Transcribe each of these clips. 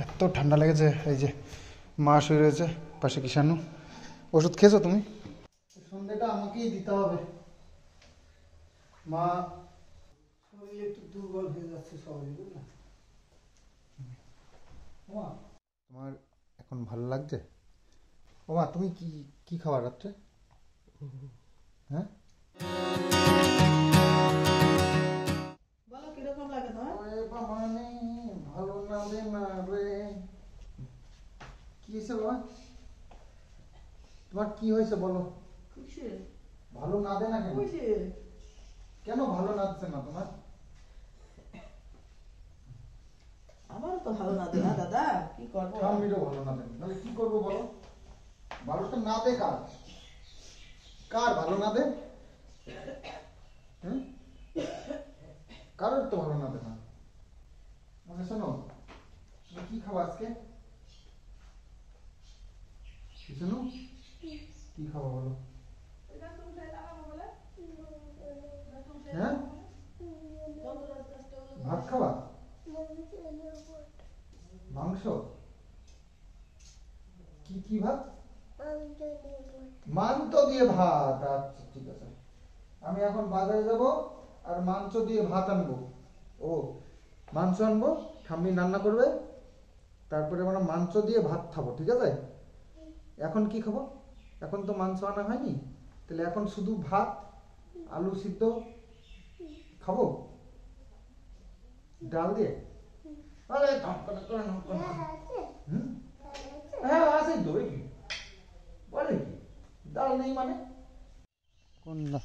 এত ঠান্ডা লেগেছে। এই যে মা শুয়ে রয়েছে পাশে, কিষাণু। ওষুধ খেয়েছো তুমি? সন্ধ্যেটা আমাকেই দিতে হবে। মা শরীরে একটু দুর্বল হয়ে যাচ্ছে সহজে, বুঝলে? ওমা, তোমার এখন ভালো লাগছে? ওমা, তুমি কি কি খাওয়া রাত্রে? হ্যাঁ, বলো কিরকম লাগে তোমার? মানে ভালো লাগে না রে। কি হয়েছে বাবা? তোমার কি হয়েছে বলো? ভালো না দে না কেন? কেন ভালো লাগছে না তোমার? আমারও তো ভালো না দে না দাদা, কি করবো? ঠাম্মিরও ভালো না দেন, তাহলে কি করবো বলো? ভালো তো না দে কার? কার ভালো না দে? কারোর তো ভালো না দে না। মানে শোনো, তুমি কি খাবো আজকে? শোনো, কি খাবো বলো? হ্যাঁ, ভাত খাবা? মাংস? কি কি ভাত? মাংস দিয়ে ভাত। আচ্ছা ঠিক আছে, আমি এখন বাজারে যাব আর মাংস দিয়ে ভাত আনবো। ও, মাংস আনবো, ঠাম্মি রান্না করবে, তারপরে আমরা মাংস দিয়ে ভাত খাবো, ঠিক আছে? এখন কি খাবো? এখন তো মাংস আনা হয়নি, তাহলে এখন শুধু ভাত আলু সিদ্ধ খাবো ডাল দিয়ে। আরে হ্যাঁ আছে তো, বলে কি ডাল নেই মানে? কোন না,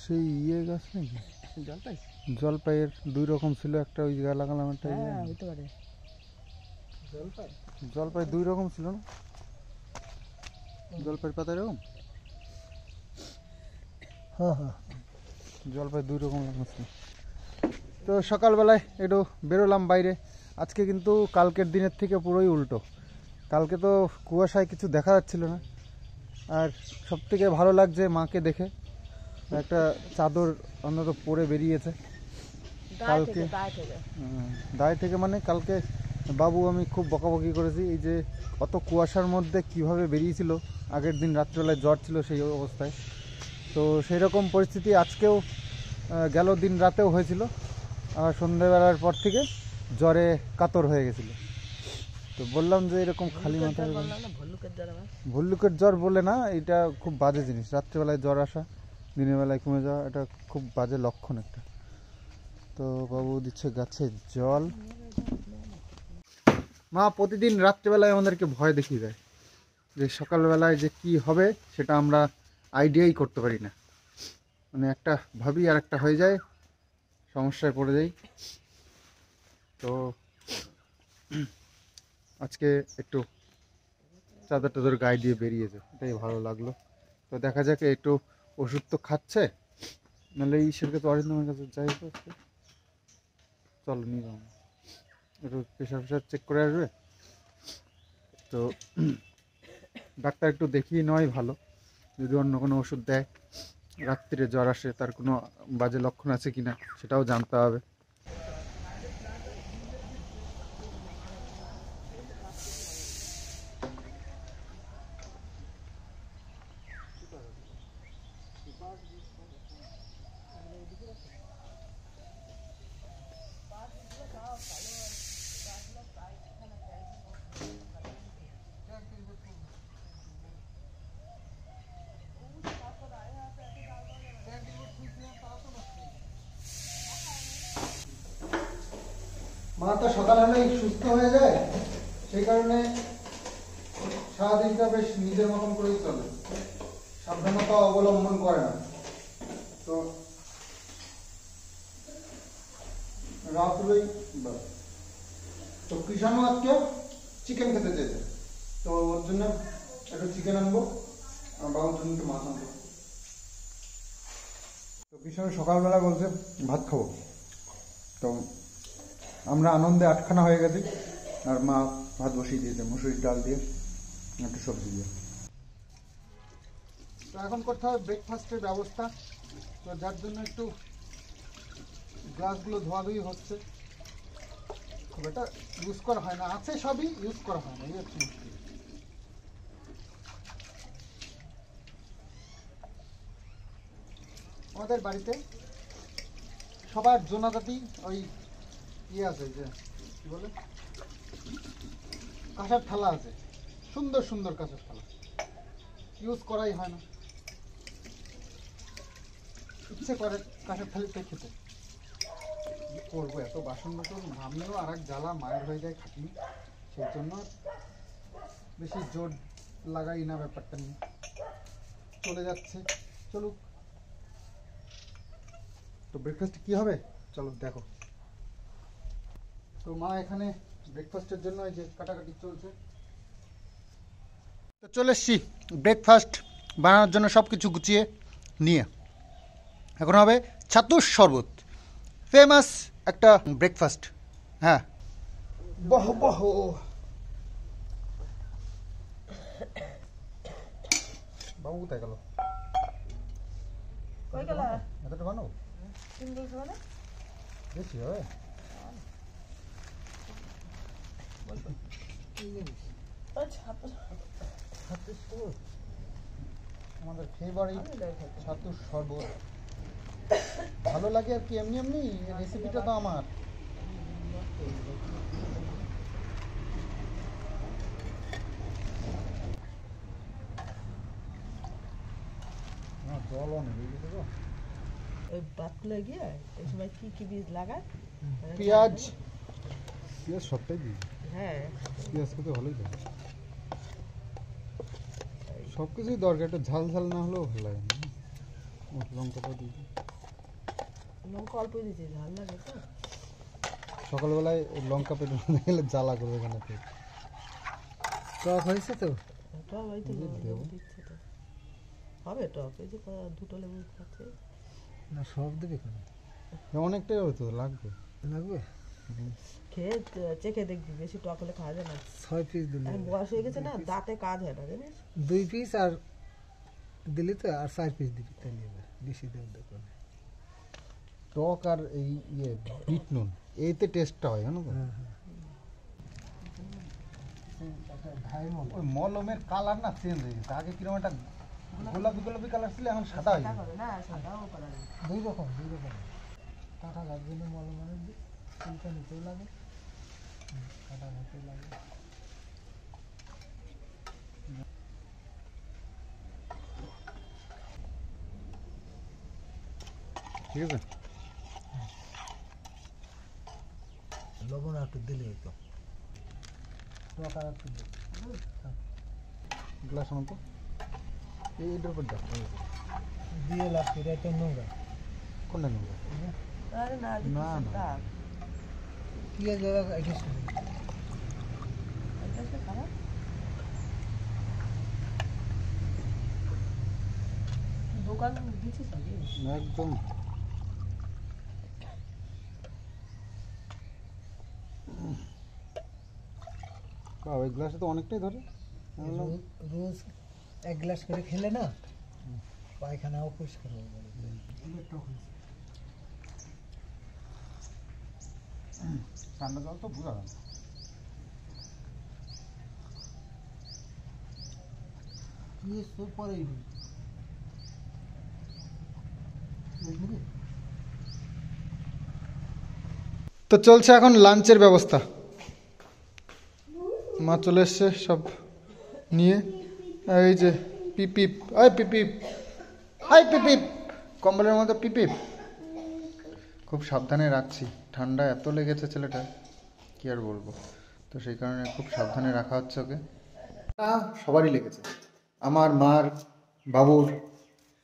সেই ইয়ে গাছ নাকি? জলপাই, জলপাইয়ের দুই রকম ছিল, একটা ওই জায়গায় লাগালাম, একটা হইতে পারে। জলপাই, জলপাই দুই রকম ছিল না? জলপাইয়ের পাতা এরকম, হ্যাঁ হ্যাঁ, জলপাই দুই রকম লাগাচ্ছিল। তো সকালবেলায় একটু বেরোলাম বাইরে। আজকে কিন্তু কালকের দিনের থেকে পুরোই উল্টো। কালকে তো কুয়াশায় কিছু দেখা যাচ্ছিল না, আর সব থেকে ভালো লাগছে মাকে দেখে, একটা চাদর অন্তত পরে বেরিয়েছে কালকে। দায় থেকে মানে কালকে বাবু আমি খুব বকাবকি করেছি, এই যে অত কুয়াশার মধ্যে কিভাবে বেরিয়েছিল। আগের দিন রাত্রিবেলায় জ্বর ছিল সেই অবস্থায়, তো সেই রকম পরিস্থিতি আজকেও গেল দিন রাতেও হয়েছিল। আর সন্ধ্যেবেলার পর থেকে জ্বরে কাতর হয়ে গেছিল। তো বললাম যে এরকম খালি মাথায়, ভল্লুকের জ্বর বলে না, এটা খুব বাজে জিনিস। রাত্রিবেলায় জ্বর আসা, দিনের বেলায় কমে যাওয়া, এটা খুব বাজে লক্ষণ একটা। তো বাবু দিচ্ছে গাছে জল। মা প্রতিদিন রাত্রিবেলায় আমাদেরকে ভয় দেখিয়ে দেয়, যে সকালবেলায় যে কি হবে সেটা আমরা আইডিয়াই করতে পারি না। মানে একটা ভাবি আর একটা হয়ে যায়, সমস্যায় পড়ে যাই। তো আজকে একটু চাদর টাদর গায়ে দিয়ে বেরিয়েছে, এটাই ভালো লাগলো। তো দেখা যাক, একটু ওষুধ তো খাচ্ছে, নাহলে ঈশ্বরকে তো অরিন্দমের কাছে যাই তো। চলো নিয়ে যাবো, একটু প্রেশার ফেশার চেক করে আসবে। তো ডাক্তার একটু দেখিয়ে নেওয়াই ভালো, যদি অন্য কোনো ওষুধ দেয়, রাত্রিরে জ্বর আসে, তার কোনো বাজে লক্ষণ আছে কিনা সেটাও জানতে হবে। মা তো সকাল হলেই সুস্থ হয়ে যায়, সেই কারণে সারাদিনটা বেশ নিজের মতন করেই চলে, সাবধানতা অবলম্বন করে না। তো রাত হলেই তো কৃষাণু আজকে চিকেন খেতে চেয়েছে, তো ওর জন্য একটু চিকেন আনবো, আর বাবুর জন্য একটু মাছ আনবো। তো কৃষাণু সকালবেলা বলছে ভাত খাবো, তো আমরা আনন্দে আটখানা হয়ে গেছি। আর মা ভাত বসিয়ে দিয়েছে মুসুরির ডাল দিয়ে, একটু সবজি দিয়ে। তো এখন করতে হবে ব্রেকফাস্টের ব্যবস্থা, তো যার জন্য একটু গ্লাসগুলো ধোয়াধুয়ি হচ্ছে, খুব একটা ইউজ করা হয় না, আছে সবই ইউজ করা হয় না, এই হচ্ছে মুশকিল। আমাদের বাড়িতে সবার জোনাজাতি ওই ইয়ে আছে, যে কি বলে, কাঁসার থালা আছে, সুন্দর সুন্দর কাঁসার থালা, ইউজ করাই হয় না। ইচ্ছে করে কাঁসার থালিতে খেতে, কি করবো, এত বাসন বাসন আমিও আর এক জ্বালা, মায়ের হয়ে যায় খাটনি, সেই জন্য বেশি জোর লাগাই না ব্যাপারটা নিয়ে, চলে যাচ্ছে, চলুক। তো ব্রেকফাস্ট কি হবে চলো দেখো। তো মা এখানে ব্রেকফাস্টের জন্য এই যে কাটাকাটি চলছে। তো চলে এসছি ব্রেকফাস্ট বানানোর জন্য, সব কিছু গুছিয়ে নিয়ে। এখন হবে ছাতুর শরবত, ফেমাস একটা ব্রেকফাস্ট। হ্যাঁ, বাহ বাহ, বাবু কোথায় গেল? কই গেল? এতটা বানাও, সিঙ্গেল খাবে? বেশি হবে। আমাদের ফেভারিট ছাতুর শরবত, ভালো লাগে আর কি, এমনি এমনি রেসিপিটা তো আমার। জলও নেই তো, ওই পাতলে গিয়ে এই সময় কি কি বীজ লাগায়? পেঁয়াজ, পেঁয়াজ সবটাই দিই, হ্যাঁ পেঁয়াজ খেতে ভালোই লাগে, সব কিছুই দরকার, একটা ঝাল ঝাল না হলেও ভালো লাগে না। লঙ্কাটা দিই, লঙ্কা অল্প দিয়েছি, ঝাল লাগে তো। সকালবেলায় লঙ্কা পেটে না গেলে জ্বালা করবে কেন পেট। টক হয়েছে তো, টক হয়তো দেবো। দিচ্ছে তো, হবে টক, এই যে দুটো লেবু খাচ্ছে না, সব দেবে কেন, অনেকটাই হয়তো লাগবে, লাগবে। খেয়ে চেখে দেখবি, বেশি টক হলে খাওয়া যায় না। 6 পিস দিলে, এখন বয়স হয়ে গেছে না, দাঁতে কাজ হয় না জানিস। 2 পিস আর দিলি তো, আর 4 পিস দিবি, তাহলে হবে, বেশি দেব দেখো। টক আর এই ইয়ে বিট নুন, এইতে টেস্টটা হয় জানো তো। ওই মলমের কালার না চেঞ্জ হয়ে গেছে, আগে কিরকম একটা গোলাপি গোলাপি কালার ছিল, এখন সাদা হয়ে গেছে। না সাদাও করা যায়। 2 রকম কাঁটা লাগবে না, মল মানে ফুলটা নিতেও লাগে, কাঁটা নিতেও লাগে। ঠিক আছে, লবণ একটু দিলে তো, টক আর একটু দিলে গ্লাস মতো এইটার উপর দাও, দিয়ে লাগবে, এটা নোংরা। কোনটা নেব? আরে না না, না। দাগ পেঁয়াজ দেওয়া এটা এটা খারাপ। দোকান দিচ্ছিস নাকি? একদম বাহ, ওই গ্লাসে তো অনেকটাই ধরে। আমি বললাম, রোজ 1 গ্লাস করে খেলে না পায়খানাও পরিষ্কার হয়ে যাবে। ঠান্ডা জল তো বুঝা গেল। পরেই তো চলছে এখন লাঞ্চের ব্যবস্থা, মা চলে এসছে সব নিয়ে। এই যে পিপিপ, ওই পিপিপ, হাই পিপিপ, কম্বলের মধ্যে পিপিপ, খুব সাবধানে রাখছি, ঠান্ডা এত লেগেছে ছেলেটা, কি আর বলবো। তো সেই কারণে খুব সাবধানে রাখা হচ্ছে ওকে। সবারই লেগেছে, আমার, মার, বাবুর,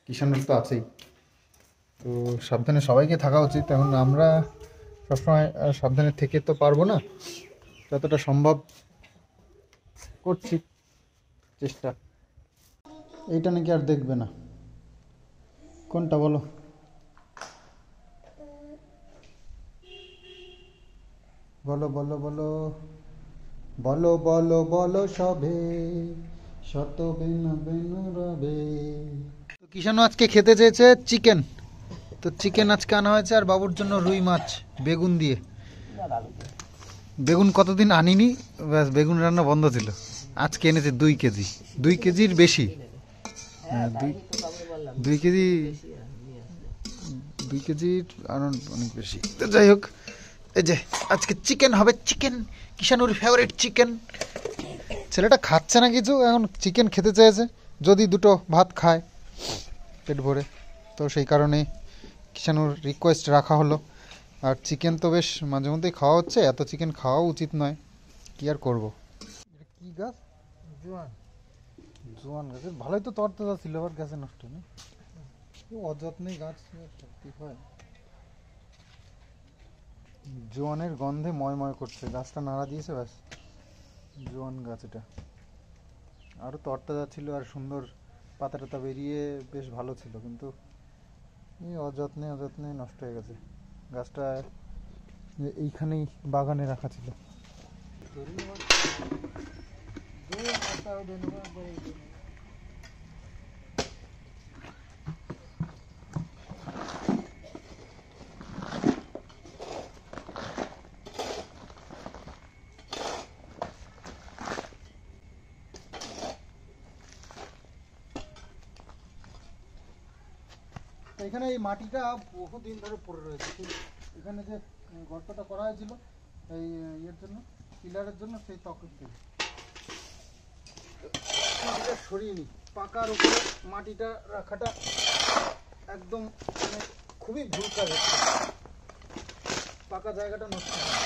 কিষাণের তো আছেই। তো সাবধানে সবাইকে থাকা উচিত। এখন আমরা সবসময় সাবধানে থেকে তো পারবো না, যতটা সম্ভব করছি চেষ্টা। এইটা নাকি আর দেখবে না, কোনটা বলো? বলো বলো বলো বলো বলো বলো সবে, শত বেন বেন রবে। তো কিষাণু আজকে খেতে চেয়েছে চিকেন, তো চিকেন আজকে আনা হয়েছে আর বাবুর জন্য রুই মাছ বেগুন দিয়ে। বেগুন কতদিন আনিনি, ব্যাস বেগুন রান্না বন্ধ ছিল। আজকে এনেছে 2 কেজি, 2 কেজির বেশি। হ্যাঁ 2 কেজি, 2 কেজির আরো অনেক বেশি। তো যাই হোক, এই যে আজকে চিকেন হবে, চিকেন কিষানুর ফেভারিট চিকেন। ছেলেটা খাচ্ছে না কিছু, এখন চিকেন খেতে চেয়েছে, যদি দুটো ভাত খায় পেট ভরে, তো সেই কারণে কিষানুর রিকোয়েস্ট রাখা হলো। আর চিকেন তো বেশ মাঝে মধ্যেই খাওয়া হচ্ছে, এত চিকেন খাওয়া উচিত নয়, কি আর করবো। কি গাছ? জোয়ান। জোয়ান গাছের ভালোই তো তরতাজা ছিল, আবার গাছে নষ্ট নেই, অযত্নে গাছ সত্যি হয়। জোয়ানের গন্ধে ময় করছে, গাছটা নাড়া দিয়েছে ব্যাস। জোয়ান গাছ এটা আরও তরতাজা ছিল আর সুন্দর, পাতা টাতা বেরিয়ে বেশ ভালো ছিল, কিন্তু এই অযত্নে অযত্নে নষ্ট হয়ে গেছে। গাছটা এইখানেই বাগানে রাখা ছিল। এখানে এই মাটিটা বহুদিন ধরে পড়ে রয়েছে, এখানে যে গর্তটা করা হয়েছিল এই ইয়ের জন্য, পিলারের জন্য, সেই তখন থেকে মাটিটা সরিয়ে নি। পাকার উপরে মাটিটা রাখাটা একদম মানে খুবই ভুল কাজ হচ্ছে, পাকা জায়গাটা নষ্ট হয়।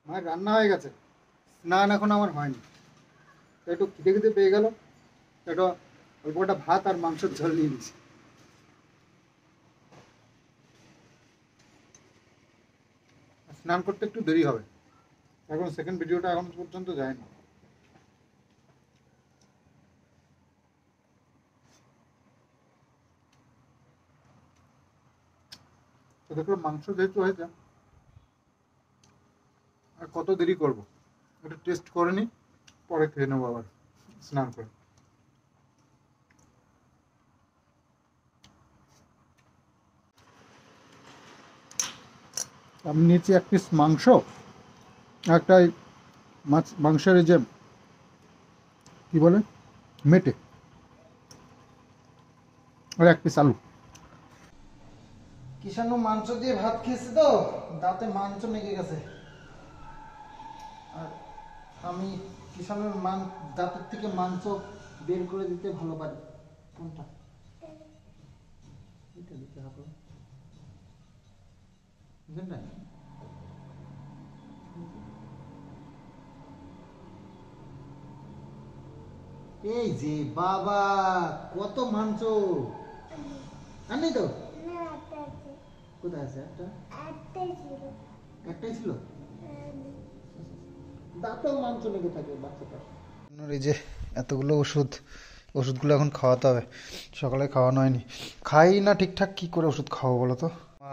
আমার রান্না হয়ে গেছে, স্নান এখন আমার হয়নি, একটু খিদে খিদে পেয়ে গেল, একটু অল্প একটা ভাত আর মাংসের ঝোল নিয়ে নিয়েছি। স্নান করতে একটু দেরি হবে, এখন সেকেন্ড ভিডিওটা এখন পর্যন্ত যায়নি। তো দেখলাম মাংস যেহেতু হয়েছে, আর কত দেরি করবো, একটু টেস্ট করে নি, পরে খেয়ে নেবো আবার স্নান করে। আমি নিয়েছি 1 পিস মাংস, একটা মাছ মাংসের যে কি বলে মেটে, আর 1 পিস আলু। কিষানু মাংস দিয়ে ভাত খেয়েছে তো দাঁতে মাংস লেগে গেছে, আর আমি কিষানুর দাঁতের থেকে মাংস বের করে দিতে ভালো পারি। কোনটা? এটা দিতে হবে, এখানটা। এই যে বাবা, কত মাংস! আর নেই তো? কোথায় আছে একটা? একটাই ছিল, দাঁতেও মাংস লেগে থাকে বাচ্চাটা। এই যে এতগুলো ওষুধগুলো এখন খাওয়াতে হবে, সকালে খাওয়ানো হয়নি, খাই না ঠিকঠাক, কি করে ওষুধ খাওয়াবো বলো তো।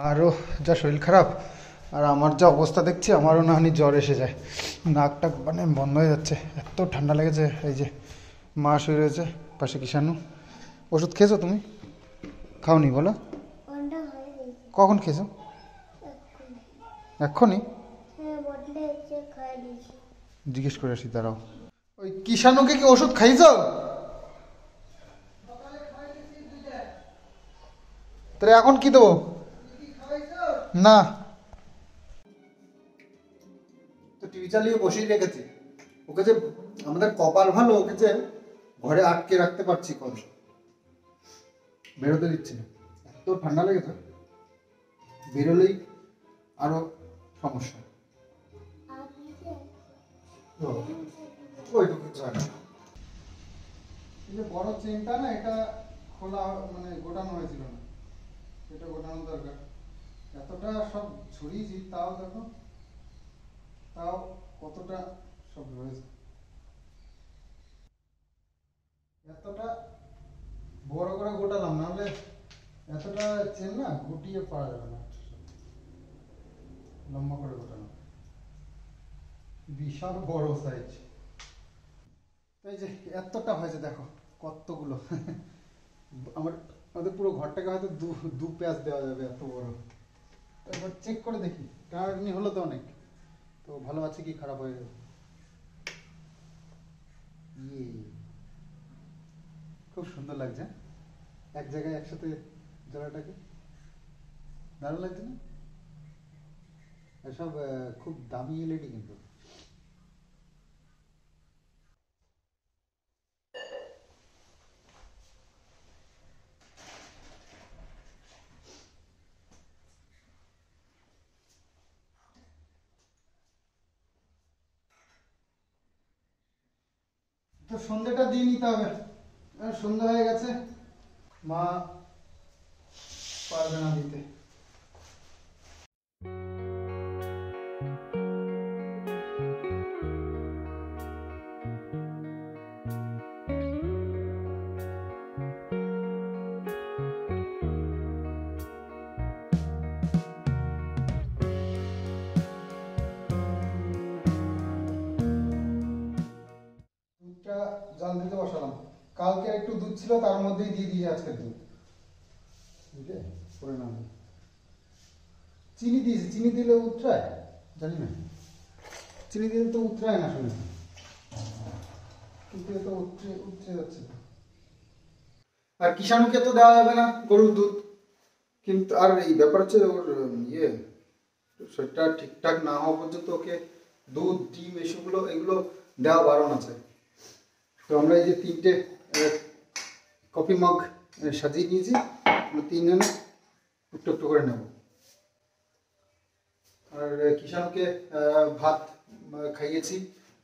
আরও যা শরীর খারাপ, আর আমার যা অবস্থা দেখছি, আমারও না হলে জ্বর এসে যায়, নাকটা মানে বন্ধ হয়ে যাচ্ছে, এত ঠান্ডা লেগেছে। এই যে মা শুয়ে রয়েছে পাশে, কিষানু। ওষুধ খেয়েছো তুমি? খাওনি বলো? কখন খেয়েছো? এক্ষুনি? জিজ্ঞেস করে আসি, দাঁড়াও। ওই কিষানুকে কি ওষুধ খাইছো? তাহলে এখন কি দেবো? না, তো টিভি চালিয়ে বসেই রেখেছি ওকে, যে আমাদের কপাল ভালো, ওকে যে ঘরে আটকে রাখতে পারছি, বেরোতে দিচ্ছি না, এত ঠান্ডা লেগেছে। বেরোলেই আরো সমস্যা। ওইটুকু জায়গা এই যে বড় চেনটা না, এটা খোলা মানে গোটানো হয়েছিল না, এটা গোটানো দরকার। এতটা সব ছড়িয়েছি, তাও দেখো, তাও কতটা সব রয়েছে। এতটা বড় করে গোটালাম, নাহলে এতটা চেন না গুটিয়ে পাওয়া যাবে না, লম্বা করে গোটানো, বিশাল বড় সাইজ। এই যে এতটা হয়েছে, দেখো কতগুলো। আমাদের পুরো ঘরটাকে হয়তো দু প্যাচ দেওয়া যাবে, এত বড়। এবার চেক করে দেখি, টার্নি হলো তো অনেক, তো ভালো আছে কি খারাপ হয়ে যাবে। খুব সুন্দর লাগছে এক জায়গায় একসাথে জোড়াটাকে, দারুণ লাগছে না? এসব খুব দামি এলইডি কিন্তু। তো সন্ধ্যেটা দিয়ে নিতে হবে, সন্ধ্যা হয়ে গেছে, মা পারবে না দিতে। দুধটা জাল দিতে বসালাম, কালকে একটু দুধ ছিল, তার মধ্যেই দিয়ে দিয়েছি আজকের দুধ, বুঝলে করে না। চিনি দিয়েছি, চিনি দিলে উতরায়, জানি না, চিনি দিলে তো উতরায় না শুনেছি, কিন্তু এ তো উতরে যাচ্ছে। আর কিষাণুকে তো দেওয়া যাবে না গরুর দুধ, কিন্তু আর এই ব্যাপার হচ্ছে ওর ইয়ে শরীরটা ঠিকঠাক না হওয়া পর্যন্ত ওকে দুধ ডিম এগুলো দেওয়া বারণ আছে। তো আমরা এই যে 3টে কফি মগ সাজিয়ে নিয়েছি, আমরা 3 জনে একটু একটু করে নেব। আর কিষাণুকে ভাত খাইয়েছি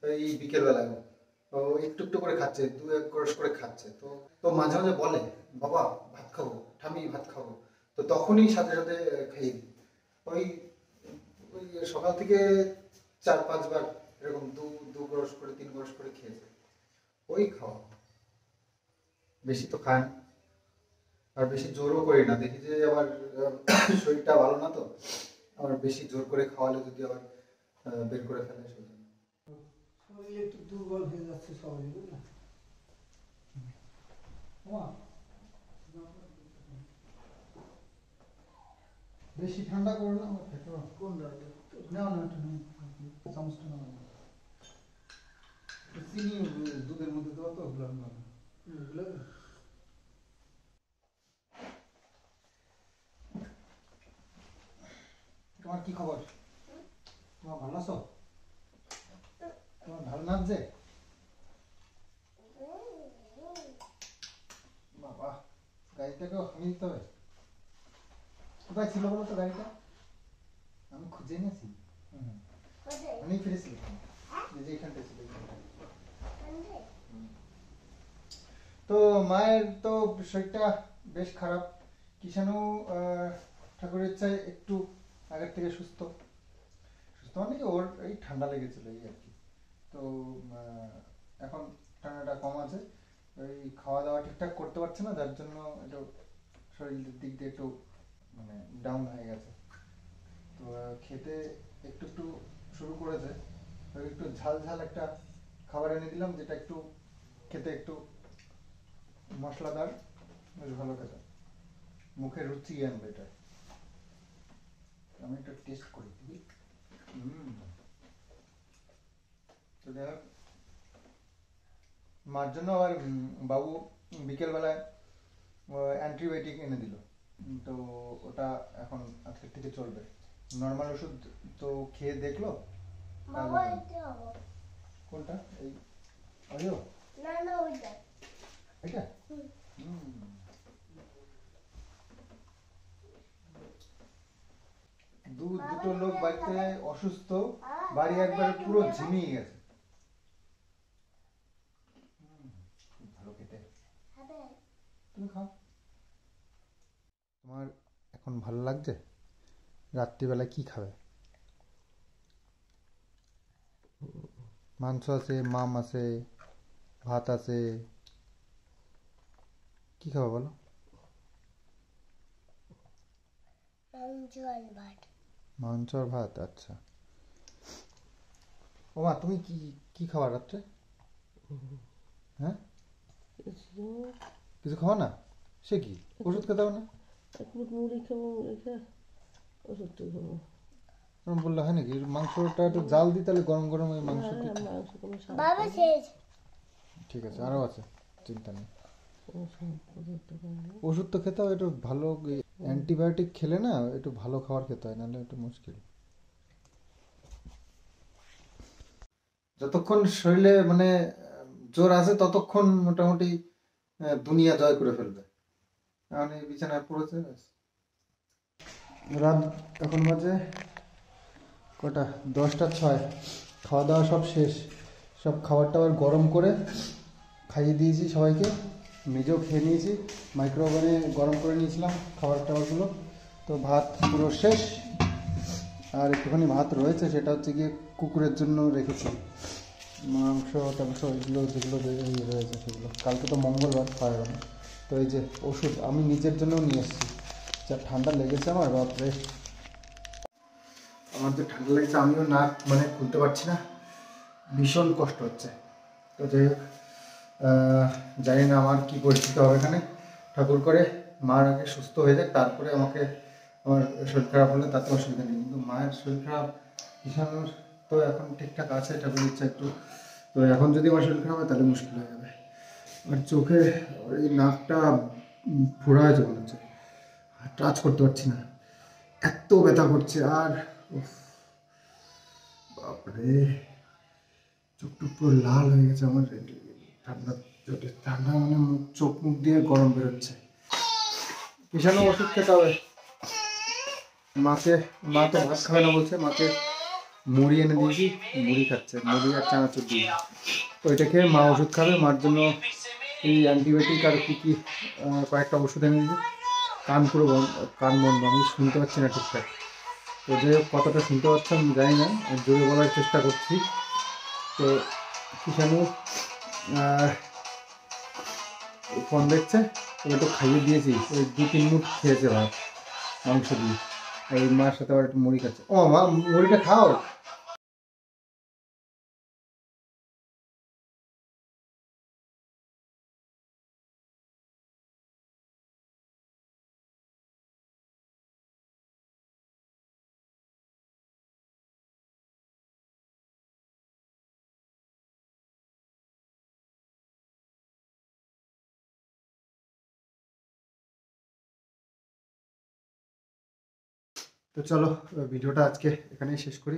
এই বিকেলবেলায়, তো একটু একটু করে খাচ্ছে, 2-1 গ্রাস করে খাচ্ছে। তো তো মাঝে মাঝে বলে, বাবা ভাত খাবো, ঠামি ভাত খাবো, তো তখনই সাথে সাথে খাইয়ে দিই। ওই ওই সকাল থেকে 4-5 বার এরকম 2 গ্রাস করে 3 গ্রাস করে খেয়েছে, ওই খাওয়া, বেশি তো খায় না। আর বেশি জোরও করি না, দেখি যে আবার শরীরটা ভালো না, তো আবার বেশি জোর করে খাওয়ালে যদি আবার বের করে ফেলে, সেজন্য। শরীর একটু দুর্বল হয়ে যাচ্ছে সবাই, বুঝলে? বেশি ঠান্ডা করো না, আমার খেতে হবে। কোন রাজা? না না, একটু নাও, চামচটা নাও। চিনি দুধের মধ্যে দেওয়া তো, ওগুলো না। তোমার কি খবর? তোমার ভালো আছো? তোমার ভালো লাগছে? বাবা, গাড়িটাকেও হামিয়ে দিতে হবে। কোথায় ছিল বলো তো গাড়িটা? আমি খুঁজে এনেছি, আমি ফিরেছি, যে এখানটা ছিল, তো মায়ের তো শরীরটা বেশ খারাপ। কিষাণু ঠাকুরের ইচ্ছায় একটু আগের থেকে সুস্থ মানে কি, ওর এই ঠান্ডা লেগেছিল এই আর কি। তো এখন ঠান্ডাটা কম আছে, ওই খাওয়া দাওয়া ঠিকঠাক করতে পারছে না, যার জন্য একটু শরীরের দিক দিয়ে একটু মানে ডাউন হয়ে গেছে। তো খেতে একটু একটু শুরু করেছে, একটু ঝাল ঝাল একটা খাবার এনে দিলাম, যেটা একটু খেতে একটু মশলাদার, বেশ ভালো খেতে, মুখে রুচি আনবে এটা। আমি একটা টেস্ট করি দিদি। তো দেখ, মার জন্য আবার বাবু বিকেলবেলায় অ্যান্টিবায়োটিক এনে দিল, তো ওটা এখন আজকের থেকে চলবে। নর্মাল ওষুধ তো খেয়ে দেখলো। কোনটা? এই অরিও? না না, ওইটা। এটা? দুটো লোক বাড়িতে অসুস্থ, বাড়ি একবারে পুরো ঝিমিয়ে গেছে। খুব ভালো খেতে। তুমি খাও। তোমার এখন ভালো লাগছে? রাত্রিবেলা কি খাবে? মাংস আছে, মাম আছে, ভাত আছে, কি খাবে বলো? মাংস আর ভাত, আচ্ছা। ও মা, তুমি কি কি খাওয়া রাত্রে? হ্যাঁ, কিছু খাও না? সে কি, ওষুধ খেতে হবে না? মুড়ি খাবো, মুড়ি খেয়ে ওষুধ খাবো। বললে হয় নাকি? মাংসটা একটু জাল দিই তাহলে, গরম গরম ওই মাংস। ঠিক আছে, আরো আছে, চিন্তা নেই। ওষুধ তো খেতে হয়, একটু ভালো অ্যান্টিবায়োটিক খেলে না একটু ভালো খাবার খেতে হয়, নাহলে একটু মুশকিল। যতক্ষণ শরীরে মানে জোর আছে ততক্ষণ মোটামুটি দুনিয়া জয় করে ফেলবে। এখন এই বিছানায় পড়েছে। রাত এখন বাজে কটা? 10টা 6। খাওয়া দাওয়া সব শেষ, সব খাবার টাবার গরম করে খাইয়ে দিয়েছি সবাইকে, নিজেও খেয়ে নিয়েছি। মাইক্রোওভেনে গরম করে নিয়েছিলাম খাবার টাবারগুলো। তো ভাত পুরো শেষ, আর একটুখানি ভাত রয়েছে, সেটা হচ্ছে গিয়ে কুকুরের জন্য রেখেছি। মাংস টাংস এগুলো যেগুলো রয়েছে সেগুলো, কালকে তো মঙ্গলবার খাওয়া যাবে না। তো এই যে ওষুধ আমি নিজের জন্যও নিয়ে এসেছি, যা ঠান্ডা লেগেছে আমার, বাপরে। আমার যে ঠান্ডা লেগেছে, আমিও নাক মানে খুলতে পারছি না, ভীষণ কষ্ট হচ্ছে। তো যাই হোক, জানি না আমার কী পরিস্থিতি হবে এখানে। ঠাকুর করে মার আগে সুস্থ হয়ে যায়, তারপরে আমাকে আমার শরীর খারাপ হলে তাতে অসুবিধা নেই। কিন্তু মায়ের শরীর খারাপ, কিষাণুর তো এখন ঠিকঠাক আছে, ঠাকুর ইচ্ছা একটু। তো এখন যদি আমার শরীর খারাপ হয় তাহলে মুশকিল হয়ে যাবে। আর চোখে এই নাকটা ফোড়া হয়েছে মনে হচ্ছে, টাচ করতে পারছি না, এত ব্যথা করছে। আর বাপরে, চোখটা পুরো লাল হয়ে গেছে আমার, ঠান্ডা ঠান্ডা মানে চোখ মুখ দিয়ে গরম বেরোচ্ছে। কিষাণু ওষুধ খেতে হবে। মা তো ভাত খাবে না বলছে, মাকে মুড়ি এনে দিয়েছি, মুড়ি খাচ্ছে, মুড়ি আর চানাচুর দিয়ে। তো এটা খেয়ে মা ওষুধ খাবে। মার জন্য এই অ্যান্টিবায়োটিক আর কি কয়েকটা ওষুধ এনে দিয়েছি। কান পুরো কান বন্ধ, আমি শুনতে পাচ্ছি না ঠিকঠাক। তো যে কতটা শুনতে পাচ্ছি আমি জানি না, জোরে বলার চেষ্টা করছি। তো কিষাণু ফোন দেখছে, ওটা একটু খাইয়ে দিয়েছি, ওই 2-3 মুঠ খেয়েছে ভাত মাংস দিয়ে। এই মার সাথে আবার একটু মুড়ি খাচ্ছে। ও মা, মুড়িটা খাও। তো চলো, ভিডিওটা আজকে এখানেই শেষ করি।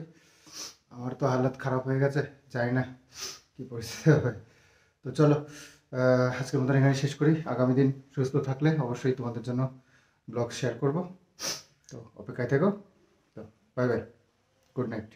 আমার তো হালত খারাপ হয়ে গেছে, জানি না কী পরিস্থিতি হবে। তো চলো, আজকের মতন এখানে শেষ করি। আগামী দিন সুস্থ থাকলে অবশ্যই তোমাদের জন্য ব্লগ শেয়ার করব। তো অপেক্ষায় থেকো। তো বাই বাই, গুড নাইট।